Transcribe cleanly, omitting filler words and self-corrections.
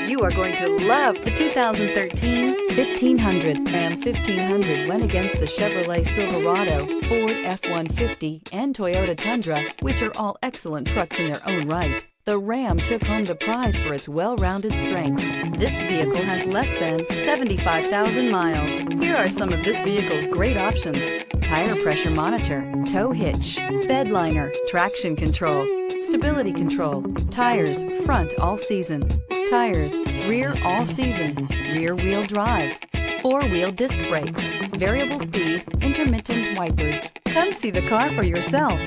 You are going to love the 2013 1500. Ram 1500 went against the Chevrolet Silverado, Ford F-150, and Toyota Tundra, which are all excellent trucks in their own right. The Ram took home the prize for its well-rounded strengths. This vehicle has less than 75,000 miles. Here are some of this vehicle's great options: tire pressure monitor, tow hitch, bed liner, traction control, stability control, tires front all season, tires rear all season, rear wheel drive, four-wheel disc brakes, variable speed, intermittent wipers. Come see the car for yourself.